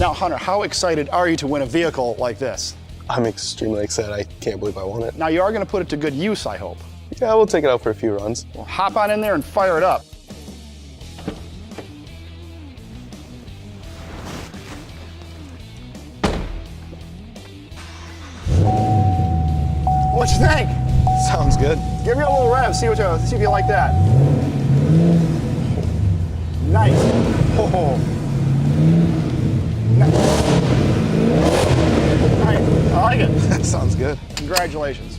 Now, Hunter, how excited are you to win a vehicle like this? I'm extremely excited. I can't believe I won it. Now, you are going to put it to good use, I hope. Yeah, we'll take it out for a few runs. Well, hop on in there and fire it up. What you think? Sounds good. Give me a little rev, see if you like that. Nice. Oh. Nice. All right, I like it. That sounds good. Congratulations.